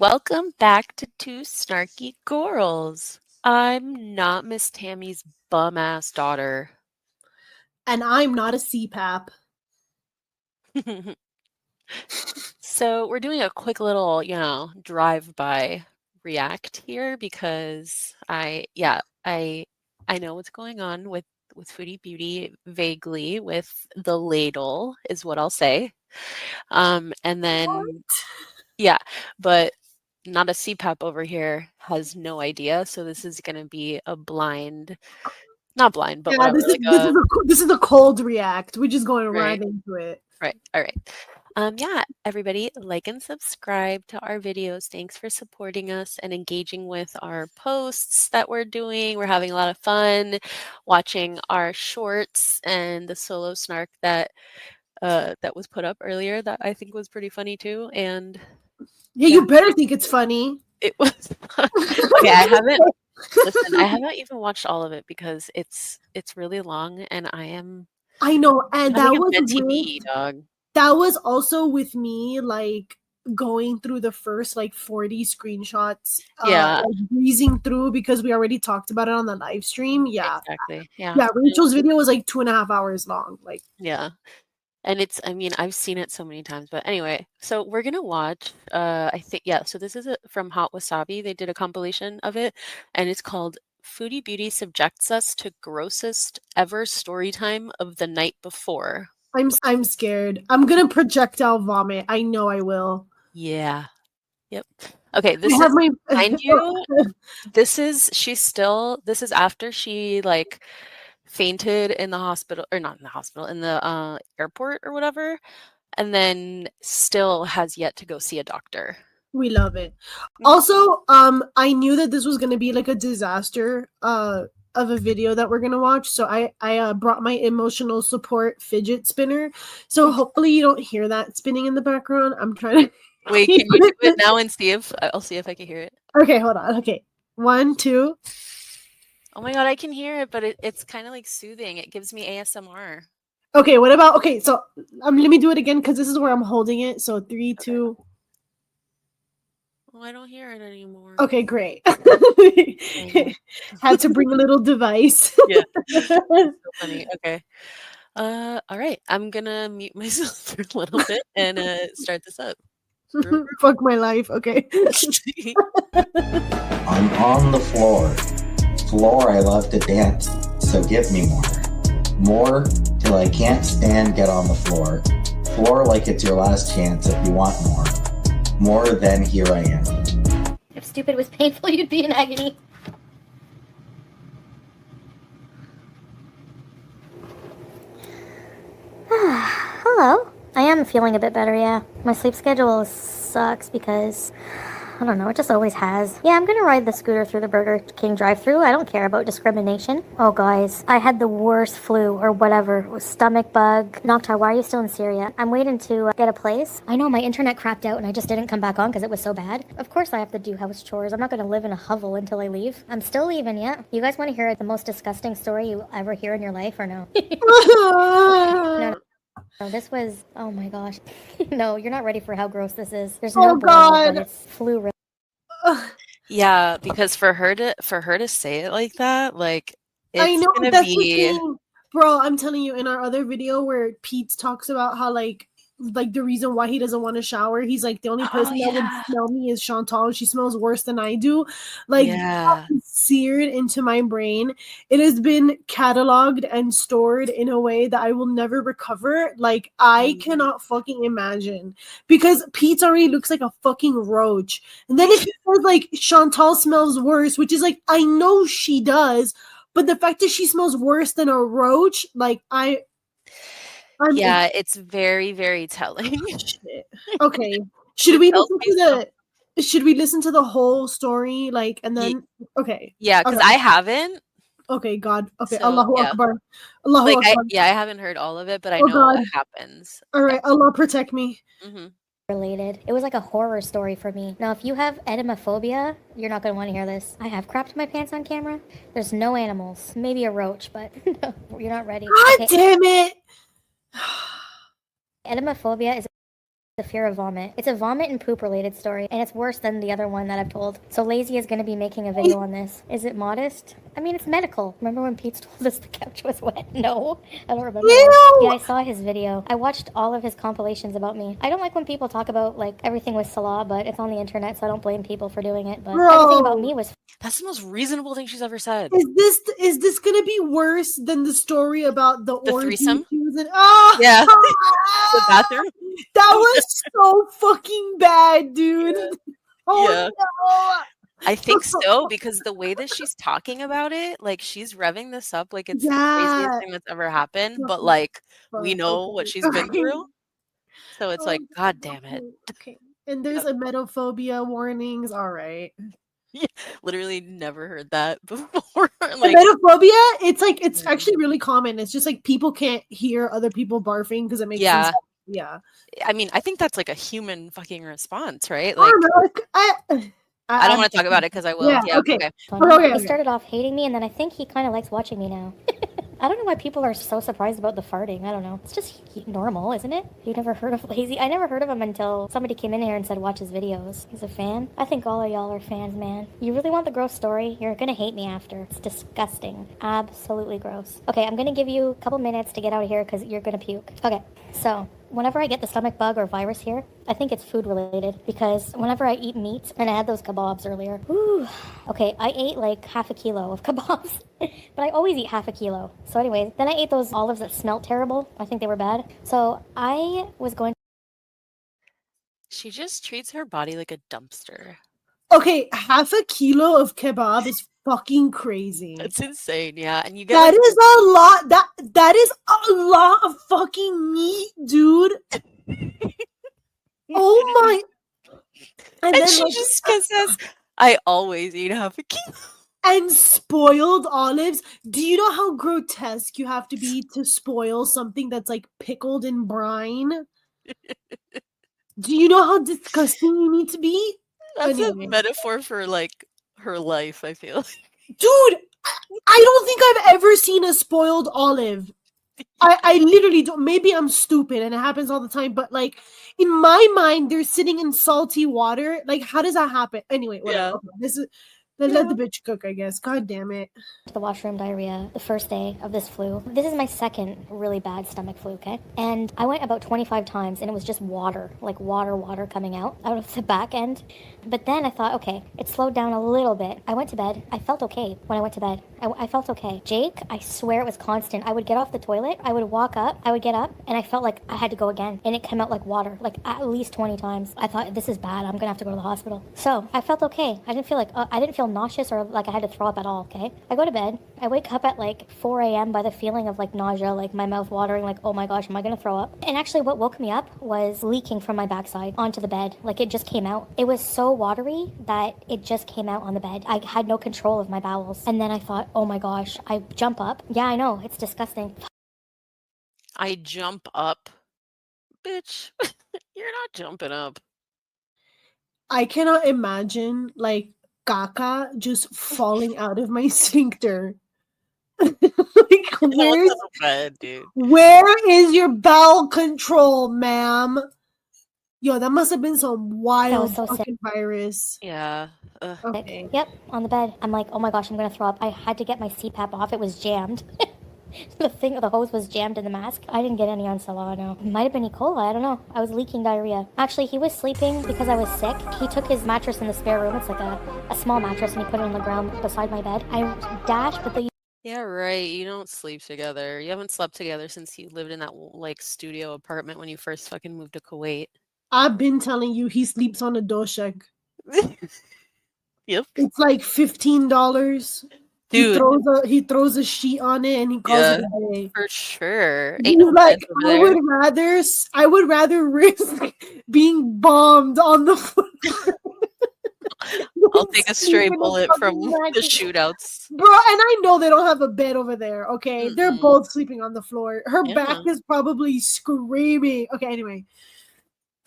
welcome back to Two Snarky Girls. I'm not Miss Tammy's bum-ass daughter. And I'm not a CPAP. So we're doing a quick little, drive-by react here because I know what's going on with Foodie Beauty vaguely with the ladle is what I'll say. And then yeah, but not a CPAP over here has no idea. So this is going to be a blind, not blind, but whatever. This is a cold react. We're just going right Right. into it. Right. All right. Yeah, everybody, like and subscribe to our videos. Thanks for supporting us and engaging with our posts that we're doing. We're having a lot of fun watching our shorts and the solo snark that was put up earlier that I think was pretty funny too. And Yeah, you better think it's funny. it was okay. I haven't even watched all of it because it's really long, and I know, and having a mentee, dog. That was also with me, like going through the first 40 screenshots. Yeah, breezing through because we already talked about it on the live stream. Yeah, exactly. Yeah, yeah. Rachel's video was like 2.5 hours long. Like, yeah. And I've seen it so many times, but anyway, so we're gonna watch, I think, yeah, so this is from Hot Wasabi. They did a compilation of it, and it's called Foodie Beauty Subjects Us to Grossest Ever Story Time of the Night Before. I'm scared. I'm gonna projectile vomit. I know I will. Yeah. Yep. Okay, this is, mind you, this is after she, like, fainted in the hospital, or not in the hospital, in the airport or whatever, and then still has yet to go see a doctor. We love it. Also, I knew that this was gonna be like a disaster of a video that we're gonna watch, so I brought my emotional support fidget spinner. So hopefully you don't hear that spinning in the background. I'm trying to wait. Can you do it now and I'll see if I can hear it? Okay, hold on. Okay, 1, 2. Oh my god, I can hear it, but it's kind of like soothing. It gives me ASMR. Okay, what about? Okay, so let me do it again because this is where I'm holding it. So 3, 2. Oh, I don't hear it anymore. Okay, great. Had to bring a little device. Yeah, so funny. Okay. All right. I'm gonna mute myself for a little bit and start this up. Fuck my life. Okay. I'm on the floor. Floor, I love to dance, so give me more. More till I can't stand, get on the floor. Floor like it's your last chance if you want more. More than here I am. If stupid was painful, you'd be in agony. Hello. I am feeling a bit better, yeah. My sleep schedule sucks because, I don't know, it just always has. Yeah, I'm gonna ride the scooter through the Burger King drive-thru. I don't care about discrimination. Oh, guys, I had the worst flu or whatever. It was stomach bug. Noctar, why are you still in Syria? I'm waiting to get a place. I know, my internet crapped out and I just didn't come back on because it was so bad. Of course I have to do house chores. I'm not gonna live in a hovel until I leave. I'm still leaving, yeah. You guys want to hear the most disgusting story you ever hear in your life or no? No, this was, oh my gosh. No, you're not ready for how gross this is. There's no God. but it's flu. Yeah, because for her to say it like that, like, it's I know gonna that's be... the thing. Bro, I'm telling you, in our other video where Pete talks about how like the reason why he doesn't want to shower, he's like, the only person that would smell me is Chantal. She smells worse than I do. Like, Yeah. seared into my brain. It has been cataloged and stored in a way that I will never recover. Like, I cannot fucking imagine, because Pete already looks like a fucking roach, and then if he says like Chantal smells worse, which is like, I know she does, but the fact that she smells worse than a roach, like, yeah, it's very, very telling. Shit. Okay. Should we listen to the whole story, like, and then okay. Yeah, because I haven't. Okay, God. Okay, So, Allahu yeah. Akbar. Allahu Akbar. I haven't heard all of it, but I Oh, know God. what happens. All right, Allah protect me. Related. It was like a horror story for me. Now, if you have edemophobia, you're not going to want to hear this. I have crapped my pants on camera. There's no animals. Maybe a roach, but no, you're not ready. God damn it. Edemophobia is The fear of vomit. It's a vomit and poop related story, and it's worse than the other one that I've told. So Lazy is going to be making a video on this. Is it modest? I mean, it's medical. Remember when Pete told us the couch was wet? No, I don't remember. Ew! Yeah, I saw his video. I watched all of his compilations about me. I don't like when people talk about like everything with Salah, but it's on the internet, so I don't blame people for doing it. But everything about me was. That's the most reasonable thing she's ever said. Is this gonna be worse than the story about the orgy threesome? she was in? Oh, Yeah. The bathroom? That was so fucking bad, dude. Yeah. Oh Yeah. no. I think so, because the way that she's talking about it, like she's revving this up like it's the craziest thing that's ever happened, but like we know what she's been through. So it's like, God damn it. Okay. And there's emetophobia warnings. All right. Yeah, literally never heard that before. Like, emetophobia, it's actually really common. It's just like people can't hear other people barfing because it makes sense. Yeah. I mean, I think that's like a human fucking response, right? I Like, don't know. I don't want to talk about it because I will. Yeah, okay. He started off hating me, and then I think he kind of likes watching me now. I don't know why people are so surprised about the farting. I don't know. It's just normal, isn't it? You never heard of Lazy? I never heard of him until somebody came in here and said watch his videos. He's a fan. I think all of y'all are fans, man. You really want the gross story? You're gonna hate me after. It's disgusting. Absolutely gross. Okay, I'm gonna give you a couple minutes to get out of here because you're gonna puke. Okay, so whenever I get the stomach bug or virus here, I think it's food related because whenever I eat meat, and I had those kebabs earlier. Whew. Okay, I ate like half a kilo of kebabs, but I always eat half a kilo. So anyways, then I ate those olives that smelled terrible. I think they were bad. So I was going. she just treats her body like a dumpster. Okay, half a kilo of kebab is fucking crazy. That's insane, yeah. And you get that is a lot. That is a lot of fucking meat, dude. Oh my! And then she just says, "I always eat half a kilo." And spoiled olives. Do you know how grotesque you have to be to spoil something that's like pickled in brine? Do you know how disgusting you need to be? That's a metaphor for like her life, I feel. Dude, I don't think I've ever seen a spoiled olive. I literally don't. Maybe I'm stupid and it happens all the time, but like in my mind, they're sitting in salty water. Like, how does that happen? Anyway, whatever. Yeah. Okay, this is let the bitch cook, I guess. God damn it. To the washroom diarrhea the first day of this flu. This is my second really bad stomach flu, okay? And I went about 25 times and it was just water, like water coming out of the back end. But then I thought, okay, it slowed down a little bit. I went to bed. I felt okay when I went to bed. I felt okay. Jake, I swear it was constant. I would get off the toilet, I would walk up, I would get up, and I felt like I had to go again. And it came out like water, like at least 20 times. I thought, this is bad. I'm gonna have to go to the hospital. So I felt okay. I didn't feel nauseous or like I had to throw up at all, okay? I go to bed. I wake up at like 4 a.m. by the feeling of like nausea, like my mouth watering, like, oh my gosh, am I gonna throw up? And actually what woke me up was leaking from my backside onto the bed. Like it just came out. It was so watery that it just came out on the bed. I had no control of my bowels. And then I thought, oh my gosh, I jump up. Yeah, I know, it's disgusting. I jump up. Bitch, you're not jumping up. I cannot imagine like caca just falling out of my sphincter. Like, where is your bowel control, ma'am? Yo, that must have been some wild fucking virus. Yeah. Okay. Yep, on the bed. I'm like, oh my gosh, I'm gonna throw up. I had to get my CPAP off. It was jammed. The hose was jammed in the mask. I didn't get any on Solano. It might have been E. coli. I don't know. I was leaking diarrhea. Actually, he was sleeping because I was sick. He took his mattress in the spare room. It's like a small mattress, and he put it on the ground beside my bed. I dashed, but yeah, right. You don't sleep together. You haven't slept together since you lived in that like studio apartment when you first fucking moved to Kuwait. I've been telling you he sleeps on a doshak. Yep. It's like $15. Dude. He throws a sheet on it and he calls it a day. For sure. He's like, I would rather risk being bombed on the floor. I'll take a stray bullet from the shootouts. Bro, and I know they don't have a bed over there, okay? Mm-hmm. They're both sleeping on the floor. Her back is probably screaming. Okay, anyway.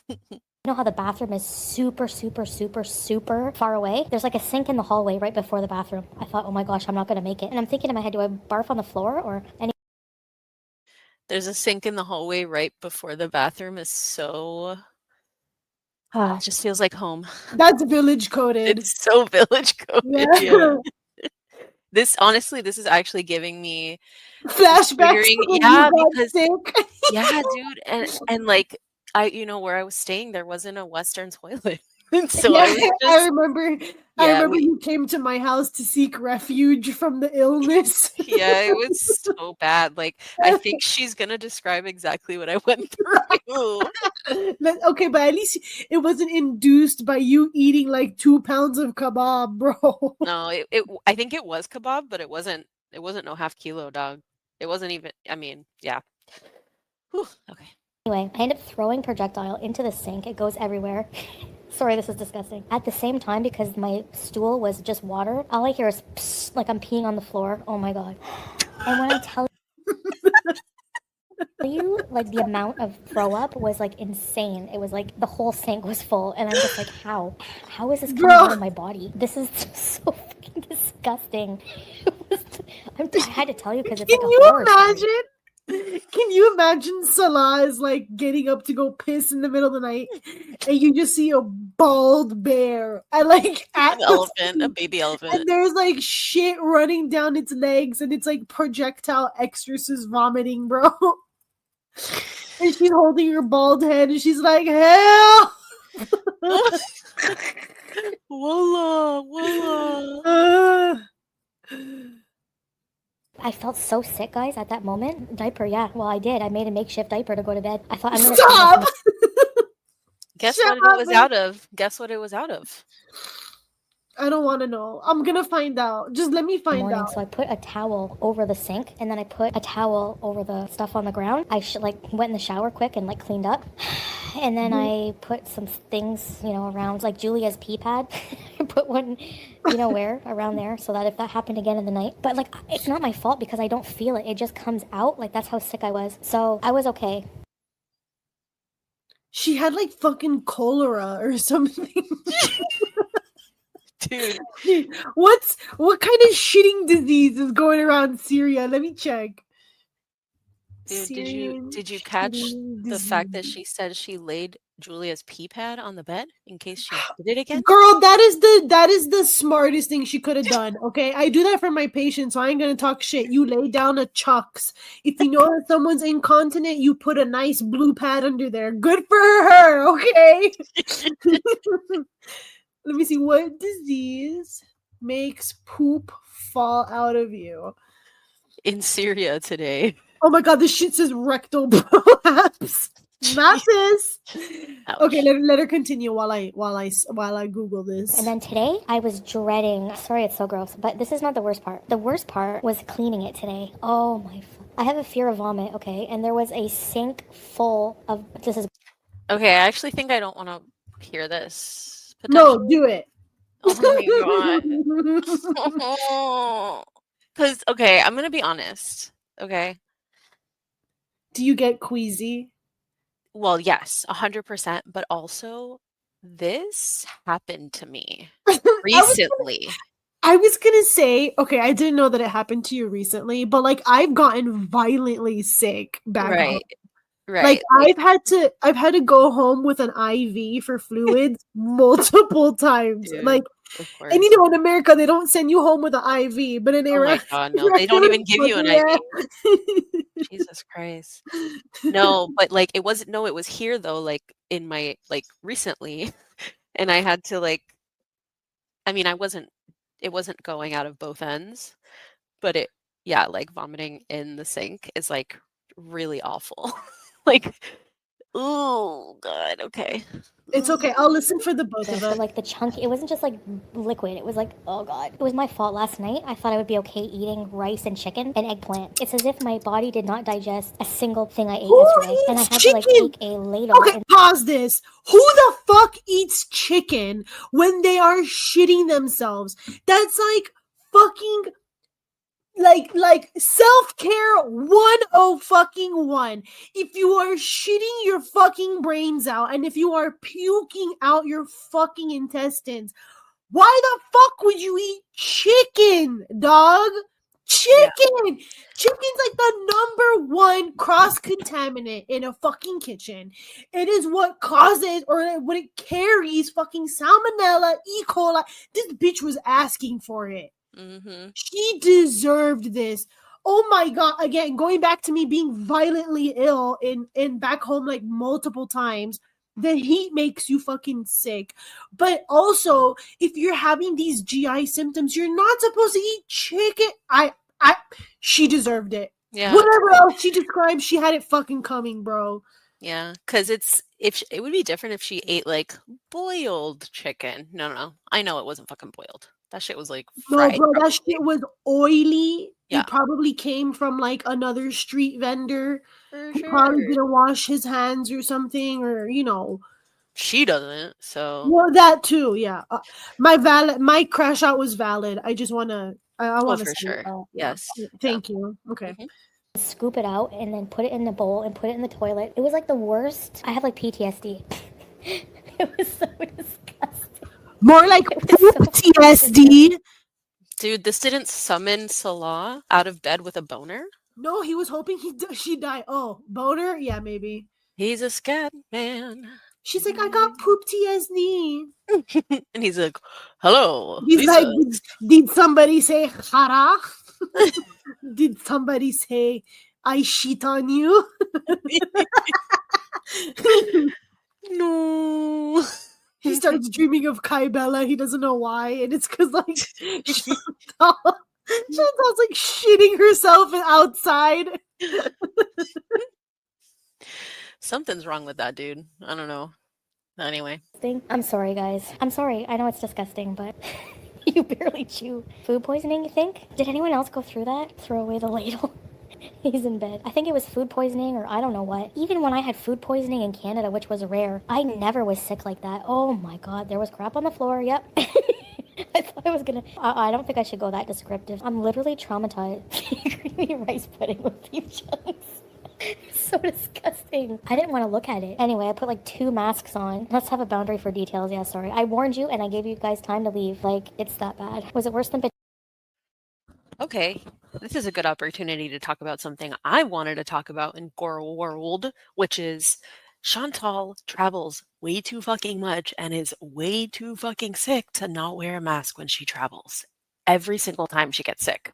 You know how the bathroom is super far away? There's like a sink in the hallway right before the bathroom. I thought, oh my gosh, I'm not going to make it. And I'm thinking in my head, do I barf on the floor or any? There's a sink in the hallway right before the bathroom is so It just feels like home. That's village coded. It's so village coded. Yeah. Yeah. This is actually giving me Flashbacks to when yeah, you got because sick. yeah, dude, and like where I was staying, there wasn't a Western toilet, and so I Yeah, was I just remember. I yeah, remember you came to my house to seek refuge from the illness. yeah, it was so bad. Like I think she's gonna describe exactly what I went through. Okay, but at least it wasn't induced by you eating like 2 pounds of kebab, bro. No, I think it was kebab, but it wasn't no half kilo, dog. It wasn't even. I mean, yeah. Whew, okay. Anyway, I end up throwing projectile into the sink. It goes everywhere. Sorry, this is disgusting. At the same time, because my stool was just water, all I hear is psst, like I'm peeing on the floor. Oh my god. And when I tell you, like, the amount of throw up was like insane. It was like the whole sink was full, and I'm just like, how is this coming out of my body? This is so fucking disgusting. I had to tell you because it's Can like a you horror imagine? story. Can you imagine Salah is like getting up to go piss in the middle of the night, and you just see a bald bear and like at An the elephant, a sink, baby and elephant. there's like shit running down its legs, and it's like projectile exorcist vomiting, bro. And she's holding her bald head, and she's like, "Hell!" Walla. I felt so sick, guys, at that moment. Diaper, yeah. Well, I did. I made a makeshift diaper to go to bed. I thought I'm gonna Stop! Guess Shut what it up, was man. out of? Guess what it was out of? I don't want to know. I'm gonna find out. Just let me find morning, out. so I put a towel over the sink, and then I put a towel over the stuff on the ground. I went in the shower quick and like cleaned up, and then I put some things, around like Julia's pee pad. I put one, where around there, so that if that happened again in the night, but like it's not my fault because I don't feel it. It just comes out. Like that's how sick I was. So I was okay. She had like fucking cholera or something. Dude, what kind of shitting disease is going around Syria? Let me check. dude, Syrian did you catch shitting the fact that disease. she said she laid Julia's pee pad on the bed in case she did it again? Girl, that is the smartest thing she could have done. Okay, I do that for my patients, so I ain't gonna talk shit. You lay down a chucks. If you know that someone's incontinent, you put a nice blue pad under there. Good for her. Okay. Let me see. What disease makes poop fall out of you? In Syria today. Oh my god, this shit says rectal prolapse. Not this. Ouch. Okay, let her continue while I Google this. And then today, I was dreading. Sorry, it's so gross, but this is not the worst part. The worst part was cleaning it today. Oh my! I have a fear of vomit. Okay, and there was a sink full of. This is Okay, I actually think I don't want to hear this. No, do it. Oh my god. Because, okay, I'm going to be honest. Okay. Do you get queasy? Well, yes, 100%. But also, this happened to me recently. I was gonna say, okay, I didn't know that it happened to you recently, but like I've gotten violently sick back home. Right. Like I've had to go home with an IV for fluids multiple times. Dude, like, of course. and in America they don't send you home with an IV, but in Iraq, Oh my god, no, they don't even give you an IV. Jesus Christ. No, but like it was here though, like in my recently, and I had to it wasn't going out of both ends, but like vomiting in the sink is like really awful. Like, oh god, okay. It's okay. I'll listen for the both of us. But like the chunky, it wasn't just like liquid. It was like, oh god, it was my fault. Last night, I thought I would be okay eating rice and chicken and eggplant. It's as if my body did not digest a single thing I ate yesterday, and I had to like take a ladle. Okay, pause this. Who the fuck eats chicken when they are shitting themselves? That's like fucking like self-care 101. If you are shitting your fucking brains out and if you are puking out your fucking intestines, why the fuck would you eat chicken, dog? Chicken! Chicken's like the number one cross contaminant in a fucking kitchen. It is what causes or what it carries fucking salmonella, E. coli. This bitch was asking for it. Mm-hmm. She deserved this. Oh my god! Again, going back to me being violently ill in back home like multiple times. The heat makes you fucking sick. But also, if you're having these GI symptoms, you're not supposed to eat chicken. She deserved it. Yeah. Whatever else she described, she had it fucking coming, bro. Yeah, because it would be different if she ate like boiled chicken. No. I know it wasn't fucking boiled. That shit was like fried. No, bro, probably. that shit was oily. Yeah. It probably came from like another street vendor. For He probably sure. didn't wash his hands or something, or She doesn't. So Well, that too, yeah. My crash out was valid. I just wanna, I oh, want to for say sure. that. Yes. Thank you. Okay. Mhm. Scoop it out and then put it in the bowl and put it in the toilet. It was like the worst. I have like PTSD. It was so disgusting. More like It was so PTSD. Dude, this didn't summon Salah out of bed with a boner. No, he was hoping she'd die. Oh, boner? Yeah, maybe. He's a scat man. She's like, I got poop TSD. And he's like, hello. He's Lisa." like, did somebody say hara? Did somebody say I shit on you? No. He starts dreaming of Kai Bella. He doesn't know why, and it's because like Chantal's like shitting herself outside. Something's wrong with that dude. I don't know. Anyway. I'm sorry, guys. I'm sorry. I know it's disgusting, but you barely chew. Food poisoning, you think? Did anyone else go through that? Throw away the ladle. He's in bed. I think it was food poisoning or I don't know what. Even when I had food poisoning in Canada, which was rare, I never was sick like that. Oh my god, there was crap on the floor. Yep. I thought I was gonna. I don't think I should go that descriptive. I'm literally traumatized. Creamy rice pudding with beef chunks. So disgusting. I didn't want to look at it. Anyway, I put like 2 masks on. Let's have a boundary for details. Yeah, sorry. I warned you and I gave you guys time to leave. Like, it's that bad. Was it worse than Okay, this is a good opportunity to talk about something I wanted to talk about in gorlworld, which is Chantal travels way too fucking much and is way too fucking sick to not wear a mask when she travels. Every single time she gets sick.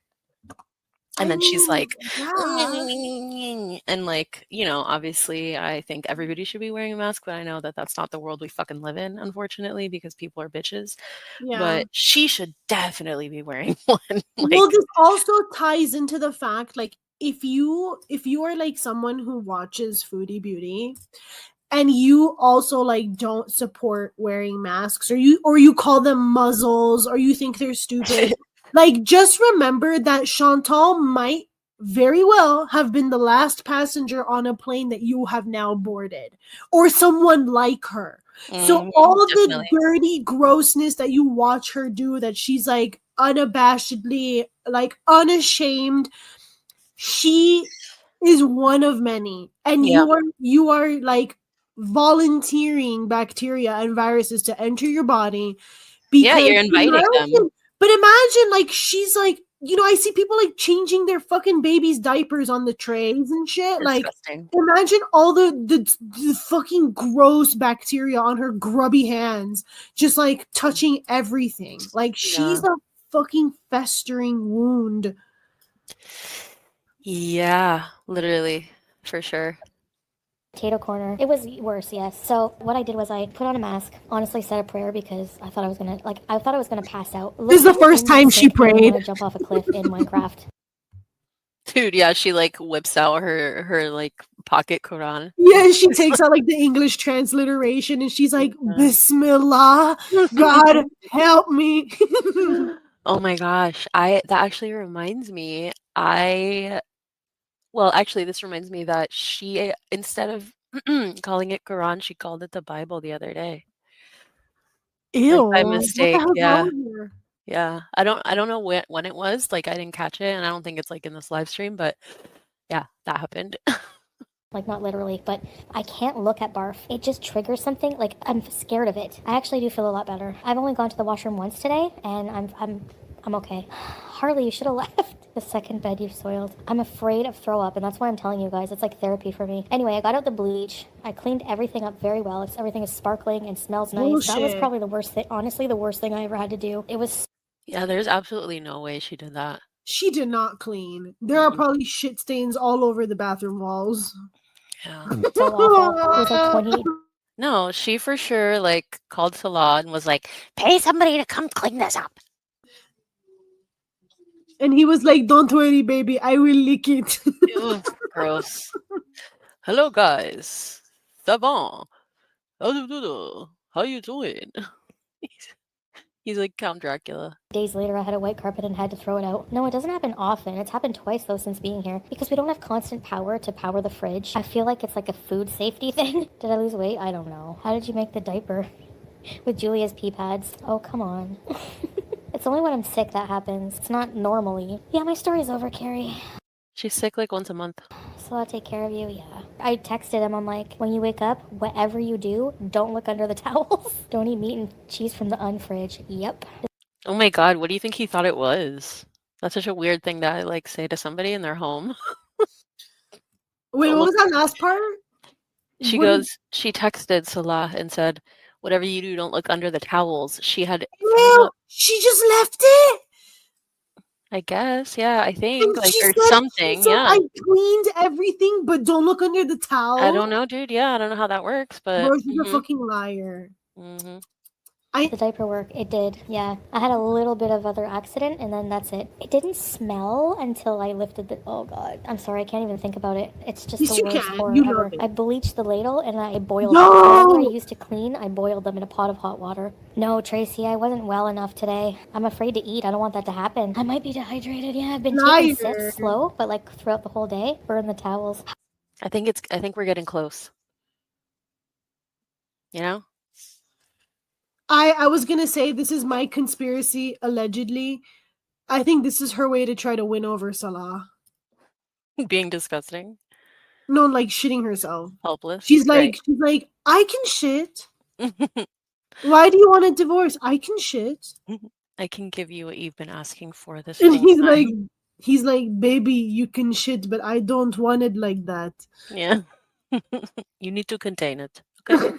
And then she's like, and like, obviously I think everybody should be wearing a mask, but I know that that's not the world we fucking live in, unfortunately, because people are bitches. Yeah. But she should definitely be wearing one. Well, this also ties into the fact, like, if you are like someone who watches Foodie Beauty and you also like don't support wearing masks, or you call them muzzles, or you think they're stupid, like, just remember that Chantal might very well have been the last passenger on a plane that you have now boarded, or someone like her. So all of the dirty grossness that you watch her do, that she's like unabashedly, like unashamed, she is one of many. And you are like volunteering bacteria and viruses to enter your body. Because you're inviting them. But imagine, like, she's like, I see people like changing their fucking babies' diapers on the trays and shit. Disgusting. Like, imagine all the fucking gross bacteria on her grubby hands, just like touching everything. Like, she's a fucking festering wound. Yeah, literally, for sure. Potato corner. It was worse, yes. So what I did was I put on a mask, honestly said a prayer because I thought I was gonna pass out. This is the first time she prayed. To jump off a cliff in Minecraft. Dude, yeah, she like whips out her like pocket Quran. Yeah, she takes out like the English transliteration and she's like, Bismillah, God help me. Oh my gosh. That actually reminds me, well, actually, this reminds me that she, instead of calling it Quran, she called it the Bible the other day. Ew. Like, by mistake, what the hell's yeah. wrong with her? Yeah. I don't know when it was. Like, I didn't catch it, and I don't think it's like in this live stream, but yeah, that happened. Like, not literally, but I can't look at barf. It just triggers something. Like, I'm scared of it. I actually do feel a lot better. I've only gone to the washroom once today, and I'm okay. Harley, you should have left. The second bed you've soiled. I'm afraid of throw up, and that's why I'm telling you guys. It's like therapy for me. Anyway, I got out the bleach. I cleaned everything up very well. Everything is sparkling and smells nice. Bullshit. That was probably the worst thing. Honestly, the worst thing I ever had to do. It was Yeah, there's absolutely no way she did that. She did not clean. There are probably shit stains all over the bathroom walls. Yeah. so awful. It was like 28. No, she for sure like called Salah and was like, "Pay somebody to come clean this up." And he was like, "Don't worry, baby, I will lick it." Ew, gross. Hello, guys. Ça va? How you doing? He's like Count Dracula. Days later, I had a white carpet and had to throw it out. No, it doesn't happen often. It's happened twice, though, since being here. Because we don't have constant power to power the fridge. I feel like it's like a food safety thing. Did I lose weight? I don't know. How did you make the diaper? With Julia's pee pads? Oh, come on. It's only when I'm sick that happens. It's not normally. Yeah, my story's over, Carrie. She's sick like once a month. So I'll take care of you, yeah. I texted him, I'm like, when you wake up, whatever you do, don't look under the towels. Don't eat meat and cheese from the unfridge. Yep. Oh my god, what do you think he thought it was? That's such a weird thing to like say to somebody in their home. Wait, what was that last part? She What goes, she texted Salah and said, "Whatever you do, don't look under the towels." She had, Ew, she just left it. I guess, yeah, I think, And like, she or said- something, she said, yeah. I cleaned everything, but don't look under the towel. I don't know, dude. Yeah, I don't know how that works, but Bro, she's a fucking liar. The diaper work, it did, yeah. I had a little bit of other accident, and then that's it. It didn't smell until I lifted the. Oh god, I'm sorry, I can't even think about it. It's just Yes, the you worst can. horror You ever. love it. I bleached the ladle and I boiled No! them. Whatever I used to clean, I boiled them in a pot of hot water. No, Tracy, I wasn't well enough today. I'm afraid to eat. I don't want that to happen. I might be dehydrated. Yeah, I've been taking Liar. sips slow, but like throughout the whole day, burn the towels. I think we're getting close. You know? I was gonna say this is my conspiracy, allegedly. I think this is her way to try to win over Salah. Being disgusting, No, like shitting herself. helpless. She's Right. like, I can shit. Why do you want a divorce? I can shit. I can give you what you've been asking for this And whole time. he's like, baby, you can shit, but I don't want it like that. Yeah. You need to contain it. Okay.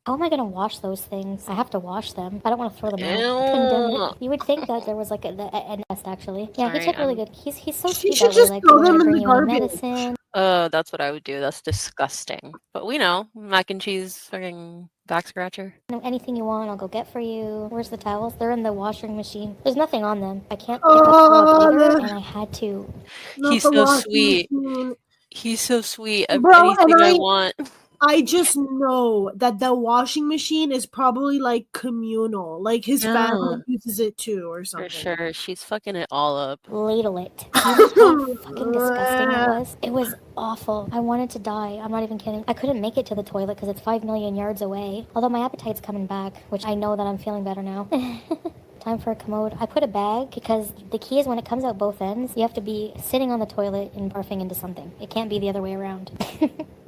How am I gonna wash those things? I have to wash them. I don't want to throw them out. I couldn't do it. You would think that there was like a nest actually. Yeah, Sorry, he took really I'm- good. He's so She sweet should that way. just Like, throw we're them gonna in bring the you garbage. medicine. That's what I would do. That's disgusting. But we know, mac and cheese, fucking back scratcher. You know, anything you want, I'll go get for you. Where's the towels? They're in the washing machine. There's nothing on them. I can't pick up throw up either, and I had to. Not He's the so washing sweet. machine. He's so sweet. Bro, and Anything I I- want. I just know that the washing machine is probably like communal. Like his family uses it too or something. For sure. She's fucking it all up. Ladle it. You know how fucking disgusting it was? It was awful. I wanted to die. I'm not even kidding. I couldn't make it to the toilet because it's 5 million yards away. Although my appetite's coming back, which I know that I'm feeling better now. Time for a commode. I put a bag because the key is when it comes out both ends, you have to be sitting on the toilet and barfing into something. It can't be the other way around.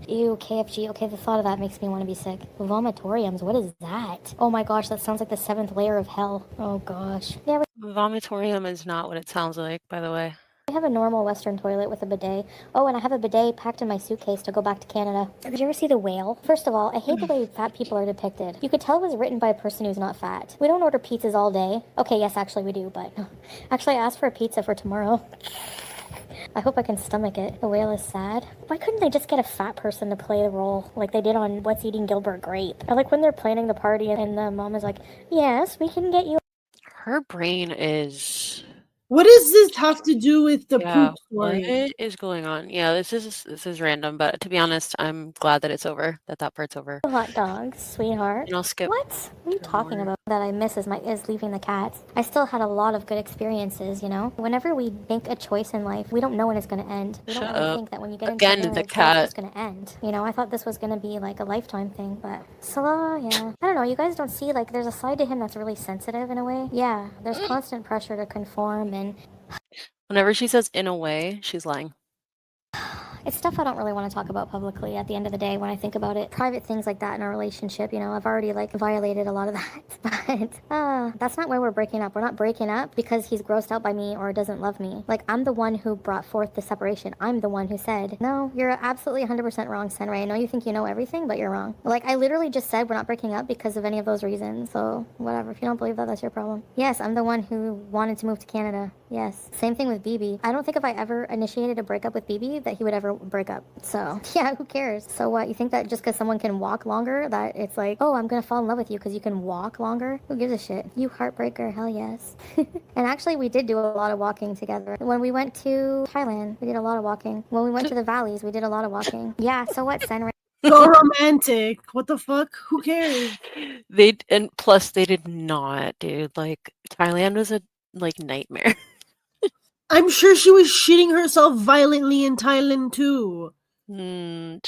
Ew, KFG. Okay, the thought of that makes me want to be sick. Vomitoriums, what is that? Oh my gosh, that sounds like the 7th layer of hell. Oh gosh. Yeah, Vomitorium is not what it sounds like, by the way. I have a normal Western toilet with a bidet. Oh, and I have a bidet packed in my suitcase to go back to Canada. Did you ever see The Whale? First of all, I hate the way fat people are depicted. You could tell it was written by a person who's not fat. We don't order pizzas all day. Okay, yes, actually we do, but... Actually, I asked for a pizza for tomorrow. I hope I can stomach it. The Whale is sad. Why couldn't they just get a fat person to play the role like they did on What's Eating Gilbert Grape? I like when they're planning the party and the mom is like, yes, we can get you... Her brain is... What does this have to do with the Yeah, poop what story? is going on? Yeah, this is random, but to be honest, I'm glad that it's over, that part's over. hot dogs, sweetheart. And I'll skip. What? What are you talking about? That I miss is leaving the cats. I still had a lot of good experiences, you know? Whenever we make a choice in life, we don't know when it's going to end. We Shut don't really up. think that when you get Again, into the marriage, cat. it's just going to end. You know, I thought this was going to be like a lifetime thing, but Salah, yeah. I don't know, you guys don't see, like, there's a side to him that's really sensitive in a way. Yeah, there's constant pressure to conform and... Whenever she says in a way, she's lying. It's stuff I don't really want to talk about publicly at the end of the day when I think about it. Private things like that in a relationship, you know, I've already like violated a lot of that. But that's not why we're breaking up. We're not breaking up because he's grossed out by me or doesn't love me. Like, I'm the one who brought forth the separation. I'm the one who said, no, you're absolutely 100% wrong, Senrai. I know you think you know everything, but you're wrong. Like, I literally just said we're not breaking up because of any of those reasons. So whatever. If you don't believe that, that's your problem. Yes, I'm the one who wanted to move to Canada. Yes. Same thing with BB. I don't think if I ever initiated a breakup with BB that he would ever break up. So yeah, who cares? So what? You think that just because someone can walk longer that it's like, oh, I'm gonna fall in love with you because you can walk longer? Who gives a shit? You heartbreaker, hell yes. And actually we did do a lot of walking together. When we went to Thailand, we did a lot of walking. When we went to the valleys, we did a lot of walking. Yeah, so what, Senra? So romantic. What the fuck? Who cares? And plus they did not, dude. Like, Thailand was a like nightmare. I'm sure she was shitting herself violently in Thailand too. Well,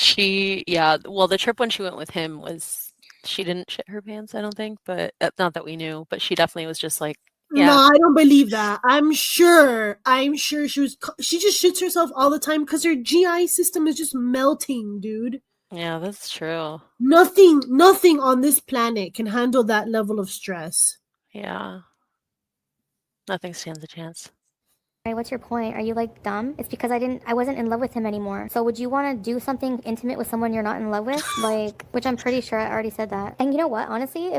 the trip when she went with him was, she didn't shit her pants, I don't think, but not that we knew, but she definitely was just like, No, I don't believe that. I'm sure she just shits herself all the time because her GI system is just melting, dude. yeah, that's true. Nothing on this planet can handle that level of stress. Yeah. Nothing stands a chance. What's your point? Are you like dumb? It's because I wasn't in love with him anymore. So would you want to do something intimate with someone you're not in love with? Like, which I'm pretty sure I already said that. And you know what? Honestly,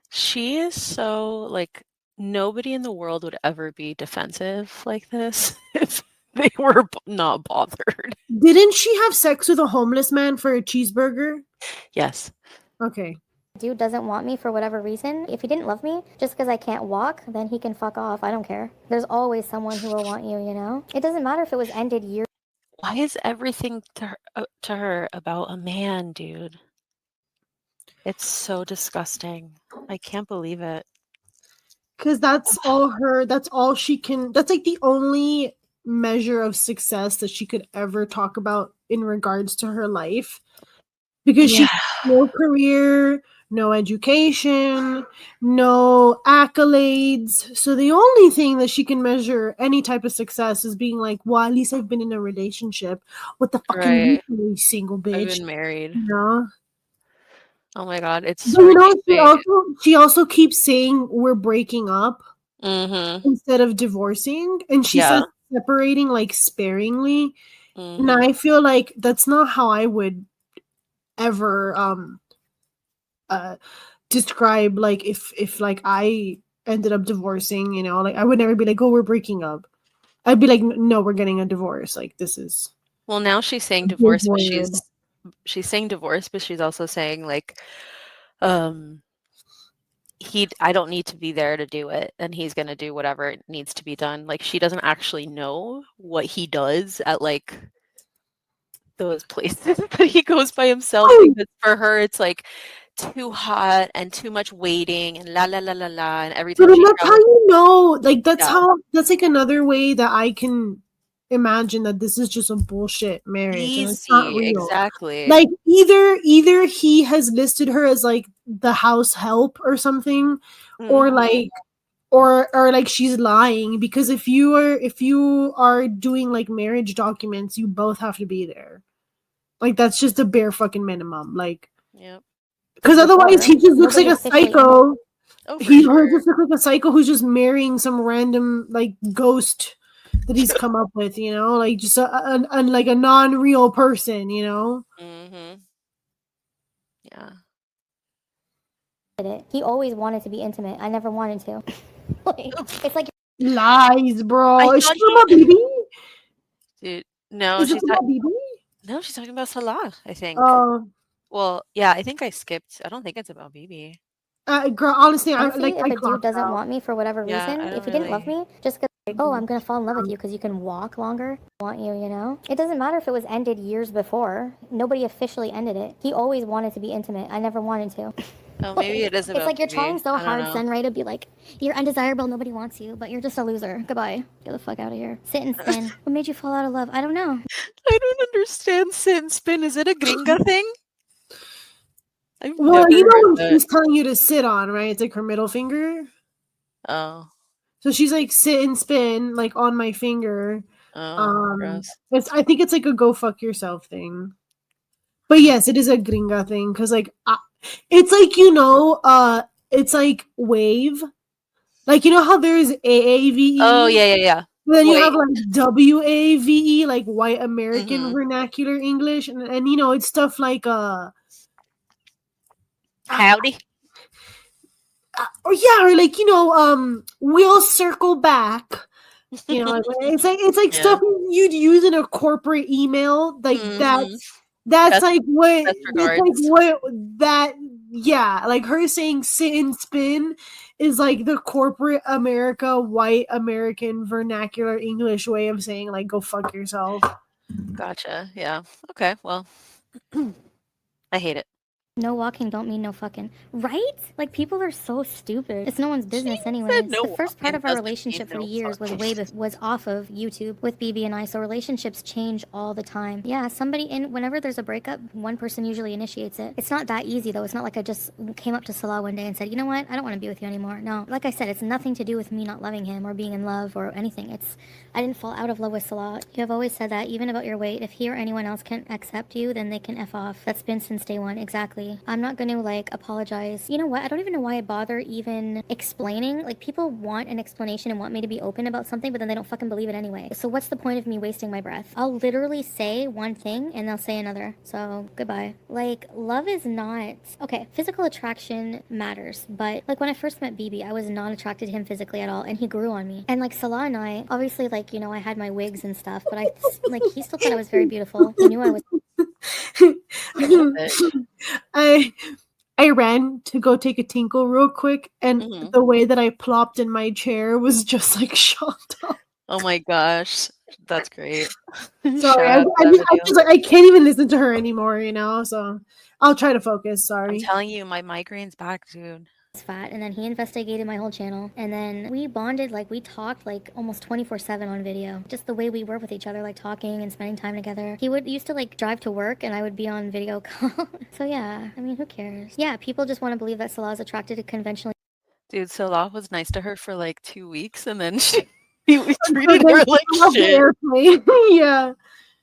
She is so, like, nobody in the world would ever be defensive like this if they were not bothered. Didn't she have sex with a homeless man for a cheeseburger? Yes. Okay. dude doesn't want me for whatever reason, if he didn't love me, just because I can't walk, then he can fuck off. I don't care. There's always someone who will want you, you know? It doesn't matter if it was ended years. Why is everything to her about a man, dude? It's so disgusting. I can't believe it. Because that's all she can, that's like the only measure of success that she could ever talk about in regards to her life. Because she has no career, no education, no accolades. So the only thing that she can measure any type of success is being like, well, at least I've been in a relationship. What the fucking single bitch? I've been married. You know? Oh my god, it's so you know, she also keeps saying we're breaking up instead of divorcing, and she says separating like sparingly. And I feel like that's not how I would ever describe, like, if like I ended up divorcing, you know, like I would never be like, oh, we're breaking up. I'd be like, no, we're getting a divorce. Like, this is, well, now she's saying divorce, but she's saying divorce, but she's also saying like I don't need to be there to do it, and he's gonna do whatever needs to be done. Like, she doesn't actually know what he does at like those places that he goes by himself, because for her it's like too hot and too much waiting and la la la la la, and every time that's how you know, like that's like another way that I can imagine that this is just a bullshit marriage and it's not real. Exactly. Like either he has listed her as like the house help or something, or like or like she's lying, because if you are doing like marriage documents, you both have to be there. Like, that's just a bare fucking minimum. Like, because otherwise he just looks like a psycho. He just looks like a psycho who's just marrying some random like ghost that he's come up with, you know, like just a like a non-real person, you know. Yeah. He always wanted to be intimate. I never wanted to. It's like lies, bro. Is she talking about BB? Dude, no, she's talking about BB. No, she's talking about Salah, I think. Well, yeah, I think I skipped. I don't think it's about BB. Girl, honestly, if a dude doesn't want me for whatever reason, if he didn't love me, just because, like, oh, I'm gonna fall in love with you because you can walk longer, want you, you know? It doesn't matter if it was ended years before. Nobody officially ended it. He always wanted to be intimate. I never wanted to. Oh, maybe it is about It's like you're BB. trying so hard, Sunray, to be like, you're undesirable, nobody wants you, but you're just a loser. Goodbye. Get the fuck out of here. Sit and spin. What made you fall out of love? I don't know. I don't understand sit and spin. Is it a gringa thing? Well, you know when she's telling you to sit on, right? It's like her middle finger. Oh. So she's like, sit and spin, like, on my finger. Oh, gross. I think it's like a go fuck yourself thing. But yes, it is a gringa thing because like it's like it's like wave. Like you know how there's AAVE. Oh yeah. Then you have Wait. like WAVE, like White American Mhm. Vernacular English, and it's stuff like Howdy. or yeah, or like we'll circle back. Like, it's like Yeah. stuff you'd use in a corporate email. Like Mhm. that's like what Best that's like regards. what that yeah, like her saying sit and spin is like the corporate America white American vernacular English way of saying like go fuck yourself. Gotcha. Yeah. Okay. Well, I hate it. No walking don't mean no fucking. Right? Like, people are so stupid. It's no one's business Said anyways. no The first part walking of our doesn't mean relationship for no years was fucking. was off of YouTube with BB and I, so relationships change all the time. Yeah, whenever there's a breakup, one person usually initiates it. It's not that easy though. It's not like I just came up to Salah one day and said, you know what, I don't want to be with you anymore. No, like I said, it's nothing to do with me not loving him or being in love or anything. I didn't fall out of love with Salah. You have always said that, even about your weight. If he or anyone else can't accept you, then they can F off. That's been since day one, exactly. I'm not gonna like apologize. You know what? I don't even know why I bother even explaining. Like, people want an explanation and want me to be open about something, but then they don't fucking believe it anyway. So what's the point of me wasting my breath? I'll literally say one thing and they'll say another. So goodbye. Like, love is not okay. Physical attraction matters, but like when I first met BB, I was not attracted to him physically at all, and he grew on me. And like Salah and I, obviously, like I had my wigs and stuff, but he still thought I was very beautiful. He knew I was. A little bit. I ran to go take a tinkle real quick, and Mhm. the way that I plopped in my chair was just like shot up. Oh my gosh, that's great. Sorry, Shout out to that I video. just like I can't even listen to her anymore, so I'll try to focus. I'm Sorry. telling you, my migraine's back, dude. Fat, and then he investigated my whole channel, and then we bonded. Like, we talked like almost 24/7 on video, just the way we were with each other, like talking and spending time together. He used to like drive to work and I would be on video call. So yeah, I mean, who cares? Yeah, people just want to believe that Salah is attracted to conventionally. Dude, Salah was nice to her for like 2 weeks, and then he treated her like Off the shit. airplane. Yeah.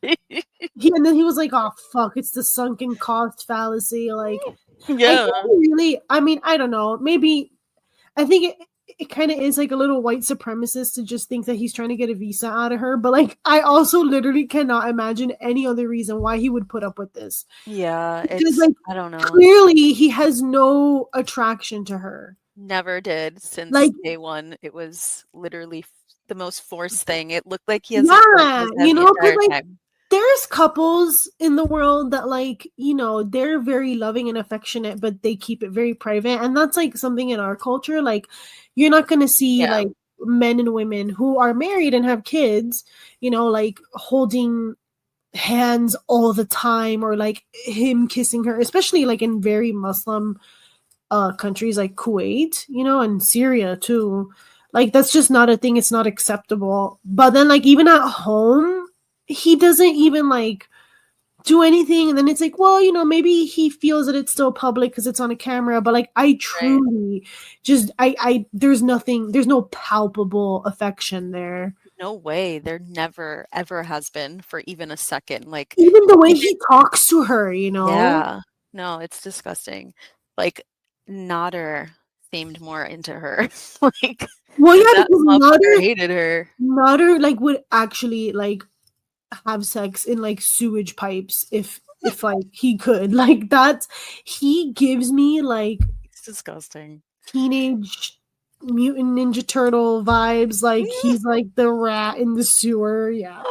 And then he was like, "Oh fuck, it's the sunken cost fallacy." Like, Yeah. I mean, I don't know. Maybe I think it kind of is like a little white supremacist to just think that he's trying to get a visa out of her. But like, I also literally cannot imagine any other reason why he would put up with this. Yeah, Because like, I don't know. clearly he has no attraction to her. Never did since Like, day one. It was literally the most forced thing. It looked like he has a yeah, crush on his head the because entire like time. there's couples in the world that like they're very loving and affectionate, but they keep it very private, and that's like something in our culture. Like, you're not gonna see Yeah. like men and women who are married and have kids, like holding hands all the time, or like him kissing her, especially like in very Muslim countries like Kuwait, and Syria too. Like, that's just not a thing. It's not acceptable. But then like even at home, he doesn't even like do anything, and then it's like, well, maybe he feels that it's still public because it's on a camera, but like I truly just there's no palpable affection there. No way. There never ever has been for even a second. Like, Even the way he talks to her, yeah. No, it's disgusting. Like, Nader seemed more into her. Like, Well, yeah, that because motherfucker hated her. Nader like would actually like have sex in like sewage pipes if like he could. Like, he gives me like It's disgusting. Teenage Mutant Ninja Turtle vibes. Like, he's like the rat in the sewer. Yeah.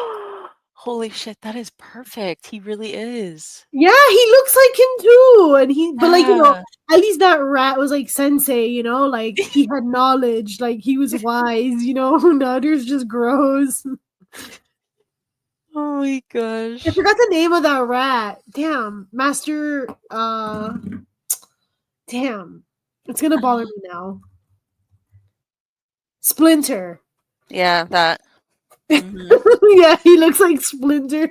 Holy shit, that is perfect. He really is. Yeah, he looks like him too. And but like, Yeah. at least that rat was like sensei, like he had knowledge, like he was wise, Nutter's just gross. Oh my gosh. I forgot the name of that rat. Damn. Master damn. It's gonna bother me now. Splinter. Yeah, that. Yeah, he looks like Splinter.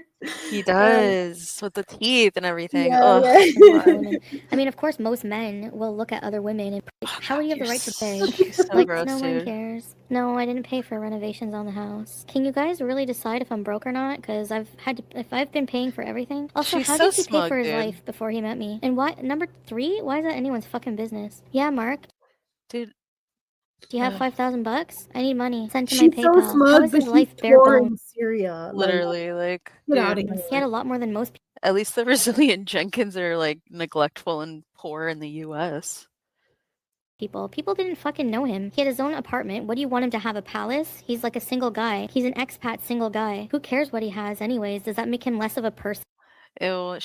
He does with the teeth and everything. Yeah, Ugh. yeah. I mean, of course, most men will look at other women and how do you have the right to pay? So Like, gross, no one dude. cares. No, I didn't pay for renovations on the house. Can you guys really decide if I'm broke or not? Because if I've been paying for everything. Also, She's how so did he pay smug, for his dude. life before he met me? And why, number 3, why is that anyone's fucking business? Yeah, Mark, Dude, do you have $5,000? I need money. Send to my She's so PayPal. How smug, is but his she's life bare poor bones? in Syria. literally, like, Get out dude, of He had here. a lot more than most at least the Brazilian Jenkins are like neglectful and poor in the US. people. People didn't fucking know him. He had his own apartment. What do you want him to have, a palace? He's like a single guy. He's an expat single guy. Who cares what he has anyways? Does that make him less of a person? Ew,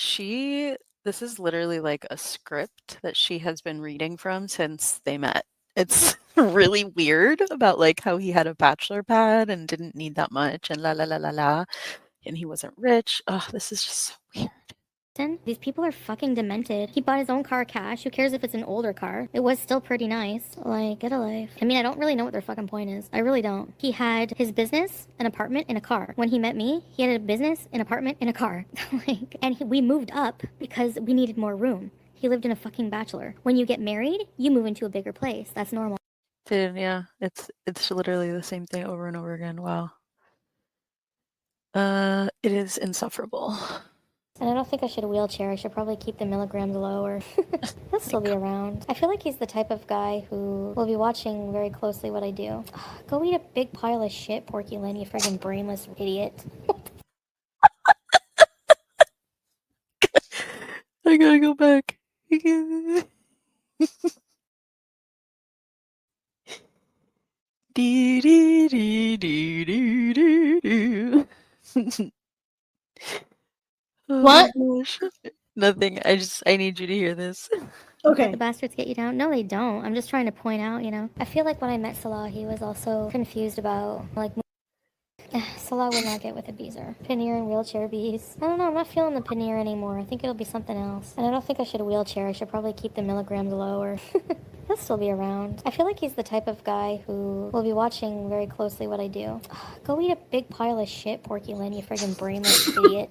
this is literally like a script that she has been reading from since they met. It's really weird about like how he had a bachelor pad and didn't need that much and la la la la la, and he wasn't rich. Oh, this is just so weird. These people are fucking demented. He bought his own car cash. Who cares if it's an older car? It was still pretty nice. Like, get a life. I mean, I don't really know what their fucking point is. I really don't. He had his business, an apartment, and a car. When he met me, he had a business, an apartment, and a car. We moved up because we needed more room. He lived in a fucking bachelor. When you get married, you move into a bigger place. That's normal. Dude, yeah, it's literally the same thing over and over again. Wow. It is insufferable. And I don't think I should wheelchair. I should probably keep the milligrams lower. He'll still be around. I feel like he's the type of guy who will be watching very closely what I do. Go eat a big pile of shit, Porky Lynn, you friggin' brainless idiot. I gotta go back. Dee, dee, dee, dee, dee, dee, dee. Oh What? my gosh. Nothing. I need you to hear this. Okay. The bastards get you down? No, they don't. I'm just trying to point out, you know. I feel like when I met Salah, he was also confused about, like, Salah would not get with a beezer. Pannier and wheelchair bees. I don't know, I'm not feeling the pannier anymore. I think it'll be something else. And I don't think I should wheelchair. I should probably keep the milligrams lower. He'll still be around. I feel like he's the type of guy who will be watching very closely what I do. Go eat a big pile of shit, Porky Lynn, you friggin' brainless idiot.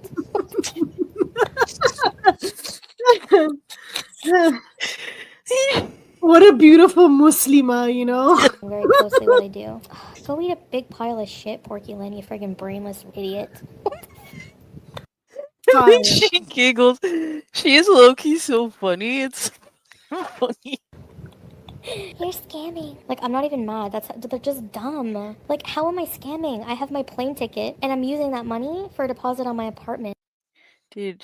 What a beautiful Muslima, you know? Very closely what I do. Go eat a big pile of shit, Porky Lynn, you friggin' brainless idiot. Fine. She giggles. She is low-key so funny. It's funny. You're scamming. Like, I'm not even mad. They're just dumb. Like, how am I scamming? I have my plane ticket, and I'm using that money for a deposit on my apartment. Dude,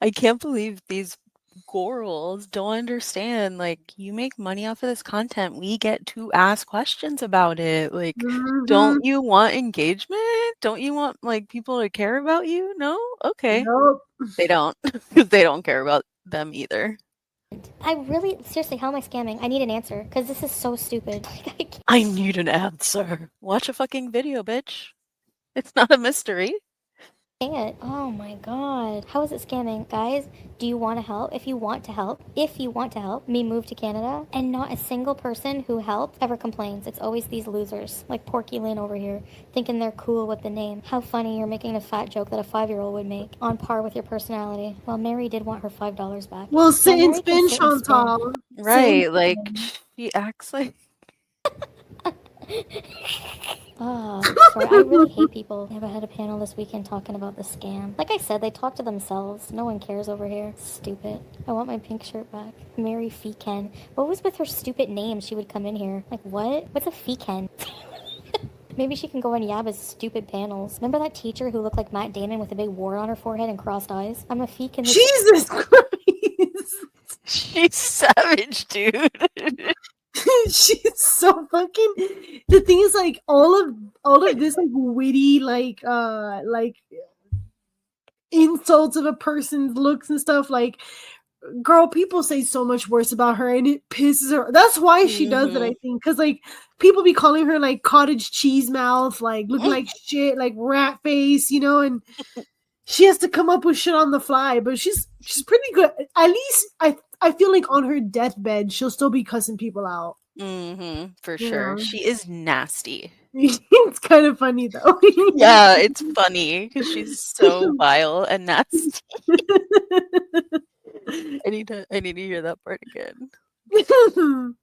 I can't believe these girls don't understand. Like, you make money off of this content. We get to ask questions about it. Like, don't you want engagement? Don't you want, like, people to care about you? No? Okay. Nope. They don't. Because they don't care about them either. Seriously, how am I scamming? I need an answer, because this is so stupid. I need an answer. Watch a fucking video, bitch. It's not a mystery. Dang it. Oh my god. How is it scamming? Guys, do you want to help? If you want to help me move to Canada, and not a single person who helped ever complains. It's always these losers, like Porky Lynn over here, thinking they're cool with the name. How funny, you're making a fat joke that a 5-year-old would make, on par with your personality. Well, Mary did want her $5 back. Well, sit and Mary can spin, sit and spin. Chantal. Right, like, she acts like... Oh, sorry, I really hate people. I had a panel this weekend talking about the scam. Like I said, they talk to themselves. No one cares over here. Stupid. I want my pink shirt back. Mary Feeken. What was with her stupid name? She would come in here. Like, what? What's a Feeken? Maybe she can go on Yaba's stupid panels. Remember that teacher who looked like Matt Damon with a big war on her forehead and crossed eyes? I'm a Feeken. Jesus Christ. She's savage, dude. She's so fucking. The thing is, like, all of this, like, witty, like insults of a person's looks and stuff, like, girl, people say so much worse about her, and it pisses her. That's why she does it, I think, because, like, people be calling her, like, cottage cheese mouth, like, looking like shit, like rat face, you know, and she has to come up with shit on the fly. But she's pretty good. At least I feel like on her deathbed, she'll still be cussing people out. For sure. Yeah. She is nasty. It's kind of funny though. Yeah, it's funny because she's so vile and nasty. I need to hear that part again.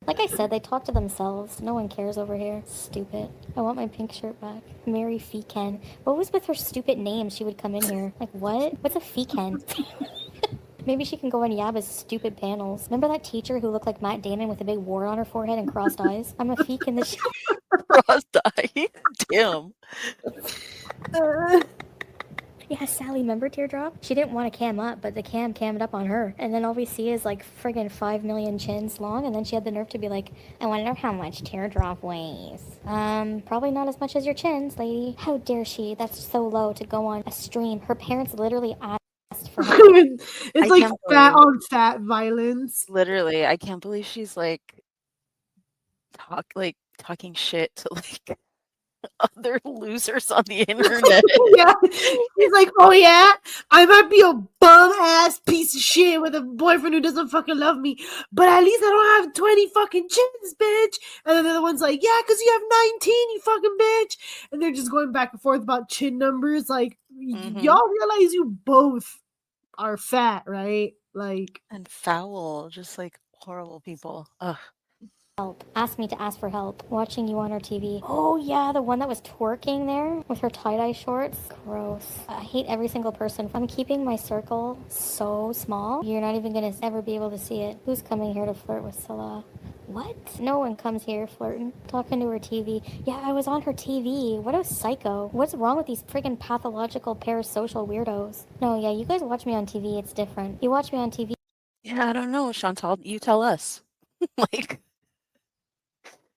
Like I said, they talk to themselves. No one cares over here. Stupid. I want my pink shirt back. Mary Feeken. What was with her stupid name? She would come in here. Like, what? What's a Feeken? Maybe she can go on Yaba's stupid panels. Remember that teacher who looked like Matt Damon with a big wart on her forehead and crossed eyes? I'm a Feeken this Crossed eye. Damn. Yeah, Sally, remember Teardrop? She didn't want to cam up, but the cammed up on her. And then all we see is like friggin' 5 million chins long, and then she had the nerve to be like, I wonder how much Teardrop weighs. Probably not as much as your chins, lady. How dare she? That's so low to go on a stream. Her parents literally asked for her. It's I like can't fat believe- on fat violence. Literally, I can't believe she's like talking shit to like other losers on the internet. Yeah. He's like, oh yeah, I might be a bum ass piece of shit with a boyfriend who doesn't fucking love me, but at least I don't have 20 fucking chins, bitch. And then the other one's like, yeah, because you have 19, you fucking bitch. And they're just going back and forth about chin numbers. Like, y'all realize you both are fat, right? Like, And foul, just like horrible people. Ugh. Help. Asked me to ask for help. Watching you on her TV. Oh yeah, the one that was twerking there with her tie-dye shorts. Gross. I hate every single person. I'm keeping my circle so small. You're not even gonna ever be able to see it. Who's coming here to flirt with Salah? What? No one comes here flirting. Talking to her TV. Yeah, I was on her TV. What a psycho. What's wrong with these friggin' pathological parasocial weirdos? No, yeah, you guys watch me on TV. It's different. You watch me on TV. Yeah, I don't know, Chantal. You tell us. Like,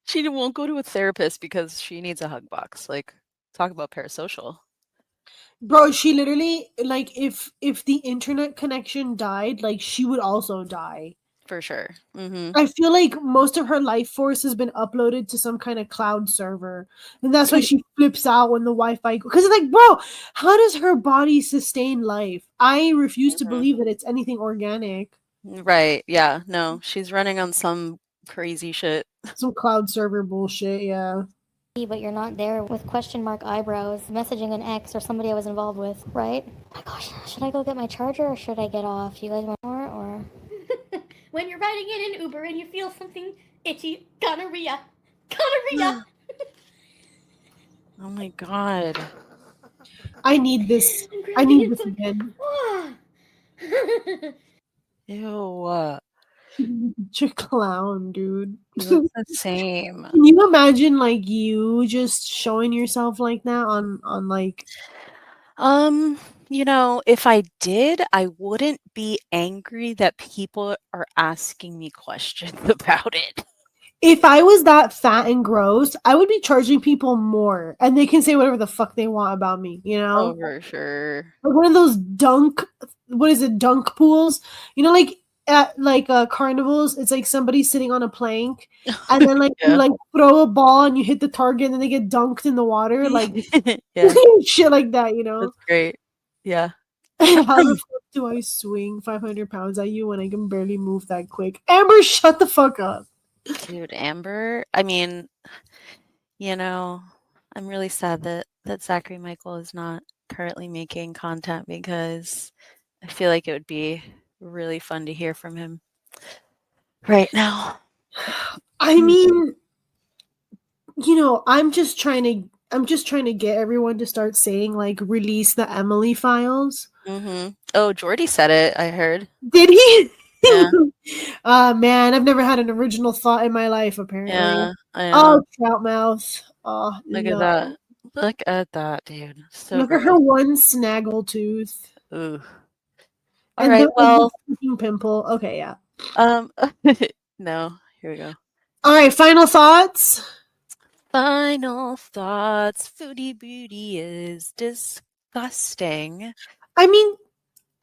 she won't go to a therapist because she needs a hug box. Like, talk about parasocial. bro, she literally, like, if the internet connection died, like, she would also die. For sure. Mm-hmm. I feel like most of her life force has been uploaded to some kind of cloud server, and that's why she flips out when the Wi-Fi. Because it's like, bro, how does her body sustain life? I refuse to believe that it's anything organic. Right. Yeah. No, she's running on some crazy shit. Some cloud server bullshit. Yeah. But you're not there with question mark eyebrows, messaging an ex or somebody I was involved with, right? Oh my gosh, should I go get my charger or should I get off? You guys want more or? When you're riding in an Uber and you feel something itchy, gonorrhea. Gonorrhea! Oh my god. I need this. I need this again. Ew. Such a clown, dude. You look the same. Can you imagine, like, you just showing yourself like that on like? You know, if I did, I wouldn't be angry that people are asking me questions about it. If I was that fat and gross, I would be charging people more, and they can say whatever the fuck they want about me. You know, Oh, for sure. like one of those dunk. What is it? Dunk pools. You know, like at carnivals, it's like somebody sitting on a plank, and then like Yeah. you like throw a ball and you hit the target, and then they get dunked in the water, like Yeah, shit like that. You know. that's great. Yeah. How the fuck do I swing 500 pounds at you when I can barely move that quick? Amber, shut the fuck up. Dude, Amber, I mean, you know, I'm really sad that Zachary Michael is not currently making content because I feel like it would be really fun to hear from him right now. I mean, you know, I'm just trying to get everyone to start saying, like, release the Emily files. Oh, Jordy said it, I heard. Did he? Yeah. Man, I've never had an original thought in my life, apparently. Yeah, I know. Oh, trout mouth. Oh, Look no. at that. Look at that, dude. So Look at her one snaggle tooth. Ooh. All And right, the well, fucking pimple. Okay, yeah. no, here we go. All right, final thoughts. Final thoughts. Foodie Beauty is disgusting. I mean,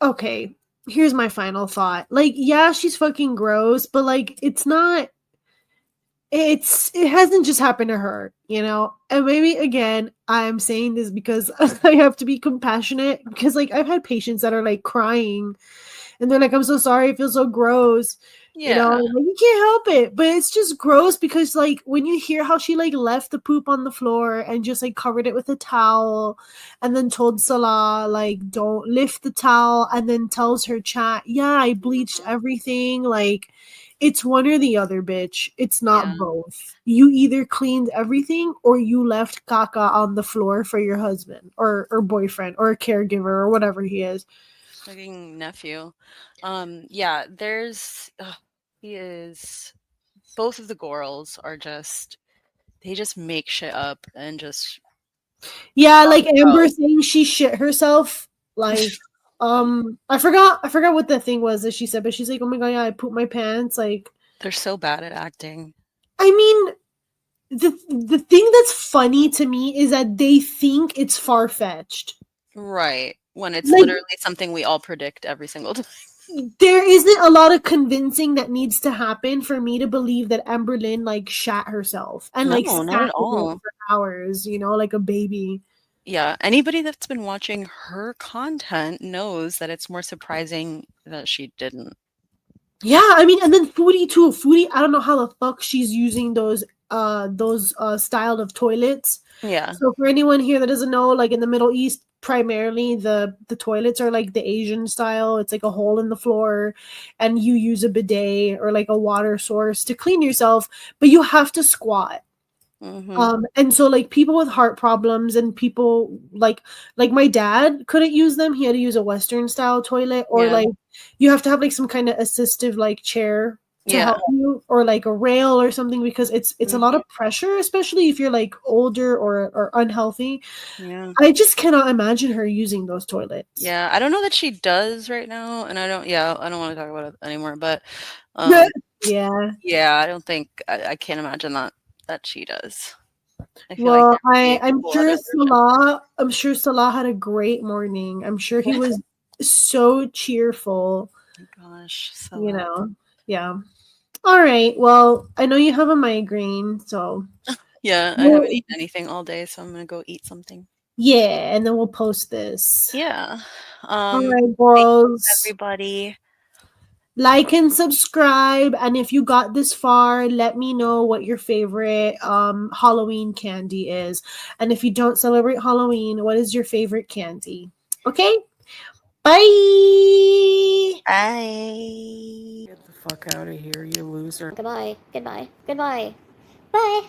okay, here's my final thought. Like, yeah, she's fucking gross, but like it hasn't just happened to her, you know? And maybe again, I'm saying this because I have to be compassionate because like I've had patients that are like crying and they're like, I'm so sorry, I feel so gross. You know, Yeah. like, you can't help it, but it's just gross because like when you hear how she like left the poop on the floor and just like covered it with a towel and then told Salah like don't lift the towel and then tells her chat, yeah, I bleached everything, like it's one or the other, bitch. It's Yeah. not both. You either cleaned everything or you left caca on the floor for your husband or boyfriend or a caregiver or whatever he is. Fucking nephew. Yeah, he is both of the girls are just they just make shit up and just Yeah, like Amber gross. saying she shit herself. Like, I forgot what the thing was that she said, but she's like, "Oh my god, yeah, I pooped my pants." Like, They're so bad at acting. I mean, the thing that's funny to me is that they think it's far fetched. Right. When it's Like, literally something we all predict every single time. there isn't a lot of convincing that needs to happen for me to believe that Amber Lynn like shat herself and like No, not sat at in it all. for hours, you know, like a baby. Yeah, anybody that's been watching her content knows that it's more surprising that she didn't. Yeah, I mean, and then Foodie too. Foodie, I don't know how the fuck she's using those style of toilets. Yeah. So for anyone here that doesn't know, like in the Middle East, primarily the toilets are like the Asian style. It's like a hole in the floor, and you use a bidet or like a water source to clean yourself, but you have to squat. Mm-hmm. And so like people with heart problems and people like my dad couldn't use them. He had to use a Western style toilet, or Yeah. like you have to have like some kind of assistive like chair to Yeah. help you, or like a rail or something, because it's a lot of pressure, especially if you're like older or unhealthy. Yeah. I just cannot imagine her using those toilets. Yeah. I don't know that she does right now, and I don't want to talk about it anymore, but Yeah. yeah, I don't think I can't imagine that she does. I feel like Well, there would be a I'm whole sure other version. Salah had a great morning. I'm sure he was so cheerful, Oh my gosh, so you know. Yeah. All right. Well, I know you have a migraine, so yeah, I we'll, haven't eaten anything all day, so I'm gonna go eat something. yeah, and then we'll post this. Yeah. All right, Thank you, girls. everybody. Like and subscribe, and if you got this far, let me know what your favorite Halloween candy is. And if you don't celebrate Halloween, what is your favorite candy? Okay? Bye. Bye. Get the fuck out of here, you loser. Goodbye. Goodbye. Goodbye. Bye.